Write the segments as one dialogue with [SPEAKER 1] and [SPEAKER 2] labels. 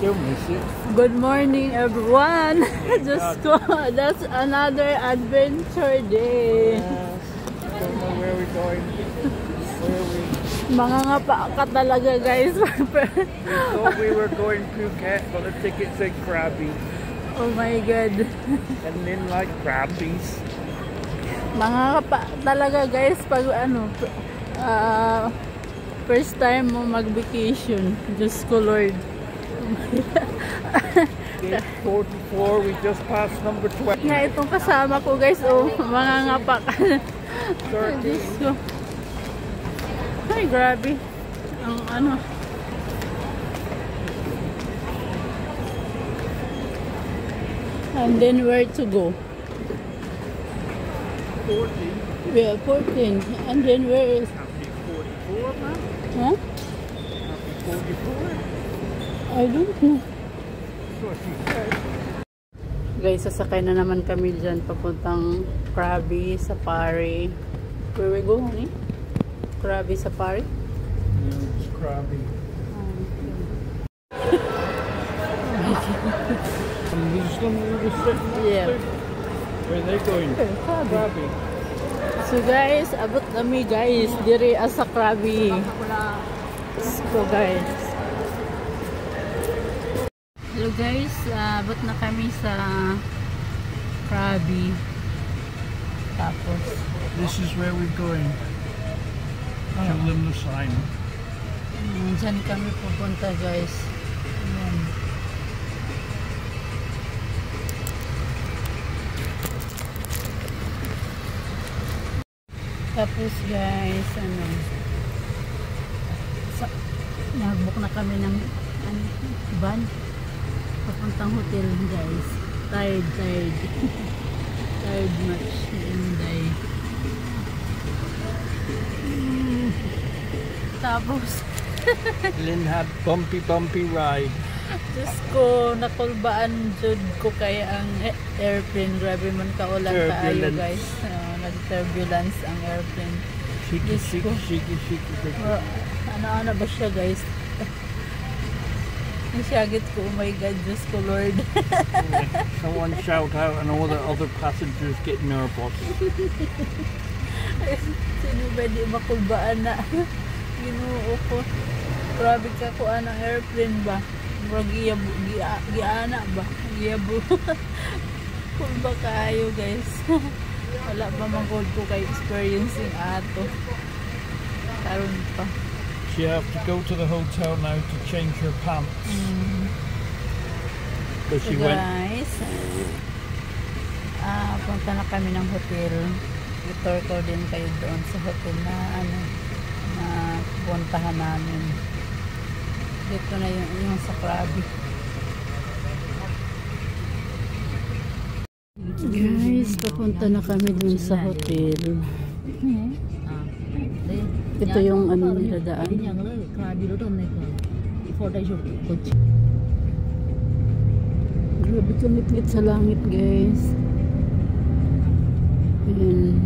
[SPEAKER 1] still miss it.
[SPEAKER 2] Good morning, everyone. Just go. That's another adventure day.
[SPEAKER 1] Yes. Don't know where we're going.
[SPEAKER 2] Mangangapa ka talaga, guys.
[SPEAKER 1] We thought we were going Phuket, but the ticket said Krabi.
[SPEAKER 2] Oh my God.
[SPEAKER 1] And then like Krabbies.
[SPEAKER 2] Mangangapa talaga, guys, pag ano, first time mo mag-vacation. Diyos ko, Lord.
[SPEAKER 1] Gate 44, we just passed number 12.
[SPEAKER 2] Nga itong kasama ko, guys, oh, mangangapa ka.
[SPEAKER 1] 13.
[SPEAKER 2] Diyos ko. Ay, grabe. Ang ano. And then where to go?
[SPEAKER 1] 14.
[SPEAKER 2] Yeah, 14. And then where is...
[SPEAKER 1] Happy 44, man.
[SPEAKER 2] Huh?
[SPEAKER 1] Happy 44.
[SPEAKER 2] I don't know.
[SPEAKER 1] That's what she said.
[SPEAKER 2] Guys, sasakay na naman kami dyan papuntang Krabi Safari. Where we go, honey? Krabi Safari?
[SPEAKER 1] Yeah, it's Krabi.
[SPEAKER 2] Yeah.
[SPEAKER 1] Where are they going? Krabi.
[SPEAKER 2] So guys, abot kami guys. Diri sa Krabi. So guys. Hello guys, abot na kami sa Krabi. Tapos
[SPEAKER 1] This is where we're going. Show them the sign.
[SPEAKER 2] dyan kami pupunta guys. Ayan. Tapos guys, ano, nag-book na kami ng van papuntang hotel guys. Tired tired much Inday. Tapos
[SPEAKER 1] Lynn had bumpy ride.
[SPEAKER 2] Diyos ko, nakulbaan jud ko kaya ang airplane. Grabe man kaulan kaayo guys. Nag-turbulence ang airplane.
[SPEAKER 1] Shiki.
[SPEAKER 2] Ano ba siya guys? Nasyagit ko, oh my God, Diyos ko Lord.
[SPEAKER 1] Someone shout out and all the other passengers get nervous.
[SPEAKER 2] Sino ba di makulbaan na? Ginoo ko. Grabe ka ko ang airplane ba? Giana ba? Giyabo. Kulba kayo guys. Wala pa mangkod ko kay experiencing ato. Karon pa.
[SPEAKER 1] She have to go to the hotel now to change her pants. Because
[SPEAKER 2] So
[SPEAKER 1] she went.
[SPEAKER 2] guys, punta na kami ng hotel. I-tour ko din kayo doon sa hotel na ano na puntahan namin. Dito na yung sa Krabi. Guys, papunta na kami dun sa hotel. Ito yung ano nila daan. Grabe kumit-ngit sa langit guys. Ayan.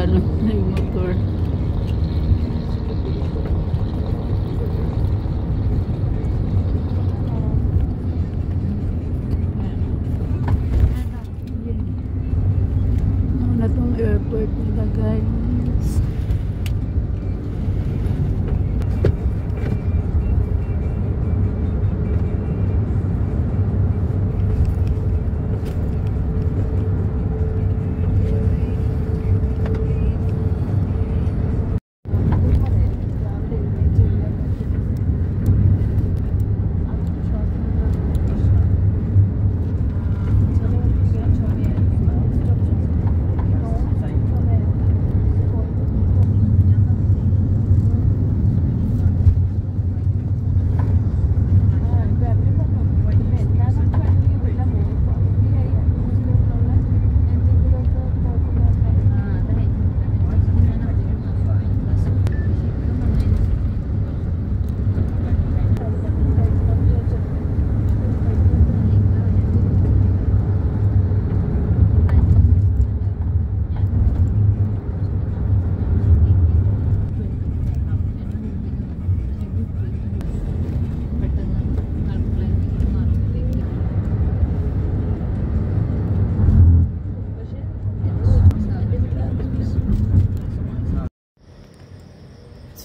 [SPEAKER 2] ano, yung motor. Ano na tong airport nila, guys.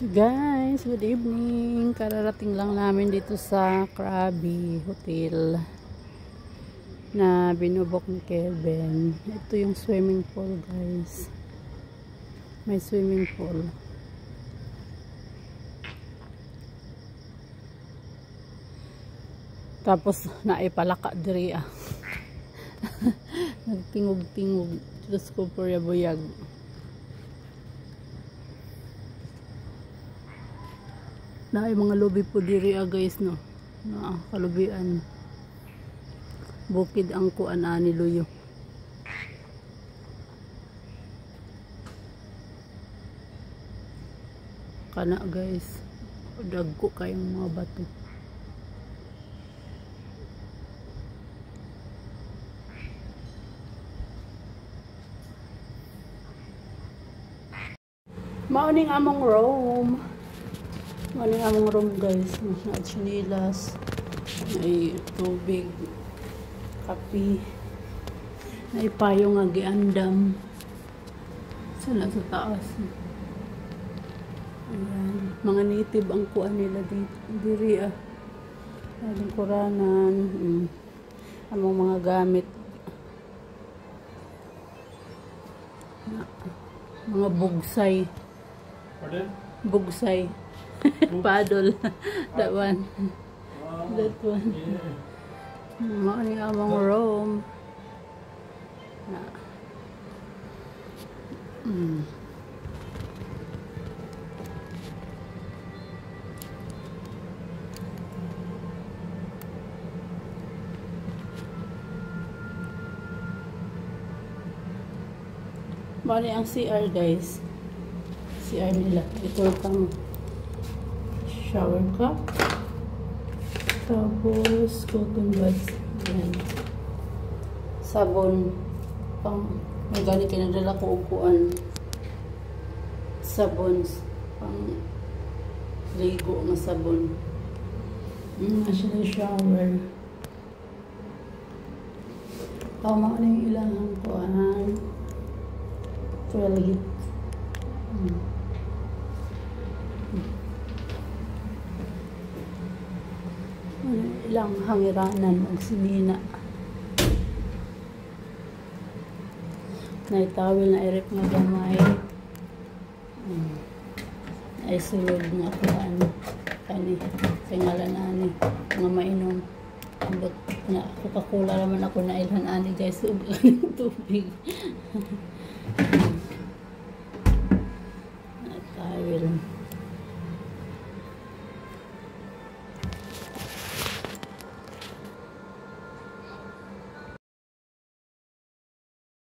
[SPEAKER 2] So guys, good evening. Kararating lang namin dito sa Krabi Hotel na binubok ni Kevin. Ito yung swimming pool, guys. May swimming pool. Tapos naipalaka diri ah. Nagtingog-tingog. Diyos ko po buyag. Na ay mga lobby po diri guys, no, na kalubian bukid ang kuan ani luyo. Kana guys, dagko kayong mga bato. Mauning among room. Ano yung among room, guys? Na chinilas, may tubig, kape, may payo nga giandam. Sala sa taas. Ayan. Mga native ang kuan nila diri ah. Aling kuranan. Among mga gamit. Mga bugsay.
[SPEAKER 1] Pardon?
[SPEAKER 2] Bugsay. Paddle. That one. That one. Mauni among room. Na. Mauni ang CR, guys. CR nila. Ito pang shower cup, tapos cotton buds, yan, sabon, pang may gani kinadala ko upuan, sabon, pang ligo ng sabon. Siya ng shower. Tama na yung ilang kuan, toilet. Ilang hangiranan og sinina. Na tawel na irip nga gamay. Ay sulod nga kuan kani sa ngalan ani nga mainom. Ambot na Coca-Cola naman ako na ilhan ani, guys, ug tubig.